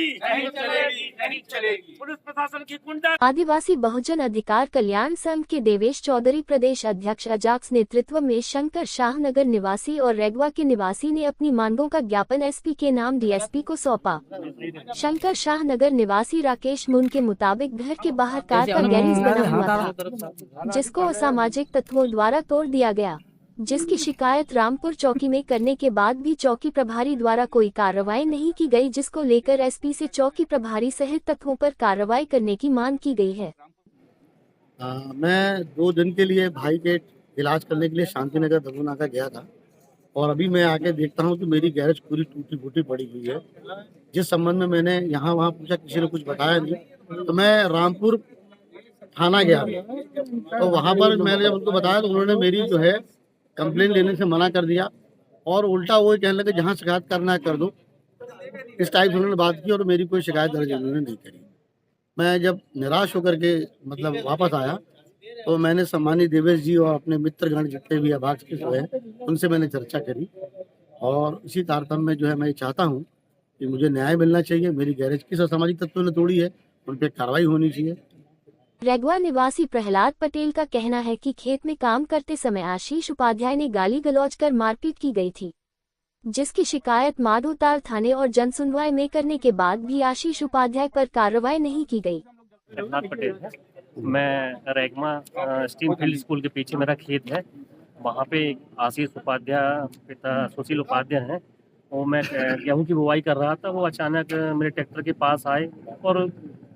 नहीं चलेगी, नहीं चलेगी। पुलिस प्रशासन की गुंडा। आदिवासी बहुजन अधिकार कल्याण संघ के देवेश चौधरी प्रदेश अध्यक्ष अजाक्स नेतृत्व में शंकर शाह नगर निवासी और रेगवा के निवासी ने अपनी मांगों का ज्ञापन एसपी के नाम डीएसपी को सौंपा। शंकर शाह नगर निवासी राकेश मुन के मुताबिक घर के बाहर कार का गैरेज बना हुआ था, जिसको असामाजिक तत्वों द्वारा तोड़ दिया गया, जिसकी शिकायत रामपुर चौकी में करने के बाद भी चौकी प्रभारी द्वारा कोई कार्रवाई नहीं की गई, जिसको लेकर एसपी से चौकी प्रभारी सहित तत्वों पर कार्रवाई करने की मांग की गई है। मैं 2 दिन के लिए भाई के इलाज करने के लिए शांतिनगर दबूनाका गया था और अभी मैं आके देखता हूँ कि मेरी गैरेज पूरी टूटी फूटी पड़ी हुई है। जिस संबंध में मैंने यहाँ वहाँ पूछा, किसी ने कुछ बताया नहीं, तो मैं रामपुर थाना गया तो वहाँ पर मैंने जब उनको बताया तो उन्होंने मेरी जो है कंप्लेन लेने से मना कर दिया और उल्टा वो कहने लगे जहाँ शिकायत करना है कर दो। इस टाइप से उन्होंने बात की और मेरी कोई शिकायत दर्ज उन्होंने नहीं करी। मैं जब निराश होकर के मतलब वापस आया तो मैंने सम्मानित देवेश जी और अपने मित्रगण जितने भी अभाग के हैं उनसे मैंने चर्चा करी और इसी तारतम्य में जो है मैं चाहता हूँ कि मुझे न्याय मिलना चाहिए। मेरी गैरेज किस असामाजिक तत्वों ने तोड़ी है उन पर कार्रवाई होनी चाहिए। रेगवा निवासी प्रहलाद पटेल का कहना है कि खेत में काम करते समय आशीष उपाध्याय ने गाली गलौज कर मारपीट की गई थी, जिसकी शिकायत माधोताल थाने और जनसुनवाई में करने के बाद भी आशीष उपाध्याय पर कार्रवाई नहीं की गई। प्रहलाद पटेल है, मैं रेगमा स्टीम फील्ड स्कूल के पीछे मेरा खेत है, वहाँ पे आशीष उपाध्याय पिता सुशील उपाध्याय हैं। वो मैं गेहूं की बुवाई कर रहा था, वो अचानक मेरे ट्रैक्टर के पास आए और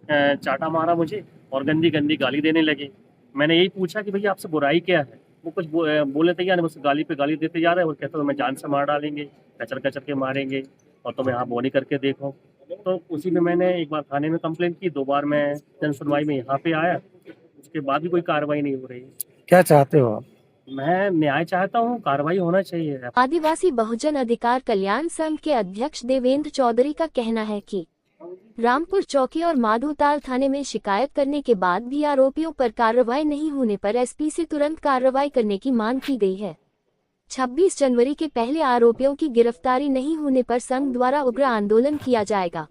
चाटा मारा मुझे और गंदी गंदी गाली देने लगे। मैंने यही पूछा कि भैया आपसे बुराई क्या है, वो कुछ बोले तैयार नहीं, बस गाली पे गाली देते जा रहे हैं और कहते हैं मैं जान से मार डालेंगे, कचर कचर के मारेंगे और तुम्हें यहाँ बोनी करके देखो। तो उसी में मैंने एक बार थाने में कंप्लेन की, 2 बार मैं जन सुनवाई में यहाँ पे आया, उसके बाद भी कोई कार्रवाई नहीं हो रही। क्या चाहते हो आप? मैं न्याय चाहता हूँ, कार्रवाई होना चाहिए। आदिवासी बहुजन अधिकार कल्याण संघ के अध्यक्ष देवेंद्र चौधरी का कहना है कि रामपुर चौकी और माधोताल थाने में शिकायत करने के बाद भी आरोपियों पर कार्रवाई नहीं होने पर एसपी से तुरंत कार्रवाई करने की मांग की गई है। 26 जनवरी के पहले आरोपियों की गिरफ्तारी नहीं होने पर संघ द्वारा उग्र आंदोलन किया जाएगा।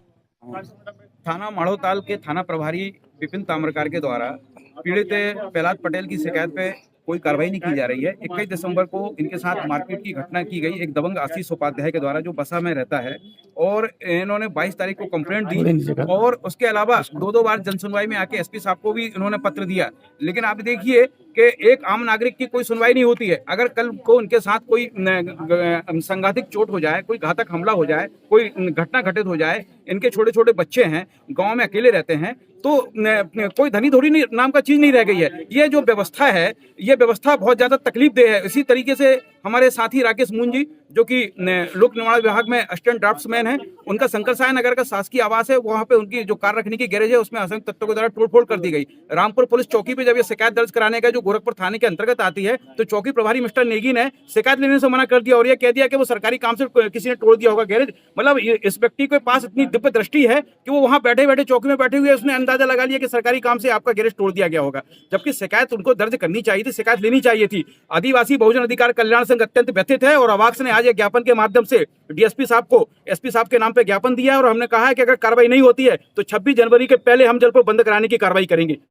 थाना माधोताल के थाना प्रभारी विपिन ताम्रकार के द्वारा पीड़ित प्रहलाद पटेल की शिकायत पे कोई कार्रवाई नहीं की जा रही है। 21 दिसंबर को इनके साथ मारपीट की घटना की गई एक दबंग आशीष उपाध्याय के द्वारा, जो बसा में रहता है, और इन्होंने 22 तारीख को कंप्लेंट दी और उसके अलावा 2 बार जनसुनवाई में आके एसपी साहब को भी इन्होंने पत्र दिया। लेकिन आप देखिए कि एक आम नागरिक की कोई सुनवाई नहीं होती है। अगर कल को इनके साथ कोई संघातिक चोट हो जाए, कोई घातक हमला हो जाए, कोई घटना घटित हो जाए, इनके छोटे छोटे बच्चे हैं, गांव में अकेले रहते हैं, तो कोई धनी धोरी नाम का चीज नहीं रह गई है। ये जो व्यवस्था है, ये व्यवस्था बहुत ज्यादा तकलीफदेह है। इसी तरीके से हमारे साथी राकेश मुन जी, जो कि लोक निर्माण विभाग में असिस्टेंट ड्राफ्ट्समैन है, उनका शंकर शाह नगर का शासकीय आवास है, वहाँ पे उनकी जो कार रखने की गैरेज है उसमें असंख्य तत्वों के द्वारा तोड़फोड़ कर दी गई। रामपुर पुलिस चौकी पे जब ये शिकायत दर्ज कराने का, जो गोरखपुर थाने के अंतर्गत आती है, तो चौकी प्रभारी मिस्टर नेगी ने शिकायत लेने से मना कर दिया और ये कह दिया कि वो सरकारी काम से किसी ने तोड़ दिया होगा गैरेज। मतलब इस व्यक्ति के पास इतनी दिव्य दृष्टि है कि वो वहाँ बैठे बैठे चौकी में बैठे हुए उसने अंदाजा लगा लिया कि सरकारी काम से आपका गैरेज तोड़ दिया गया होगा, जबकि शिकायत उनको दर्ज करनी चाहिए थी, शिकायत लेनी चाहिए थी। आदिवासी बहुजन अधिकार कल्याण संघ अत्यंत व्यथित है और अवाक्स ने आज एक ज्ञापन के माध्यम से डीएसपी साहब को एसपी साहब के नाम पे ज्ञापन दिया है और हमने कहा है कि अगर कार्रवाई नहीं होती है तो 26 जनवरी के पहले हम जलपुर बंद कराने की कार्रवाई करेंगे।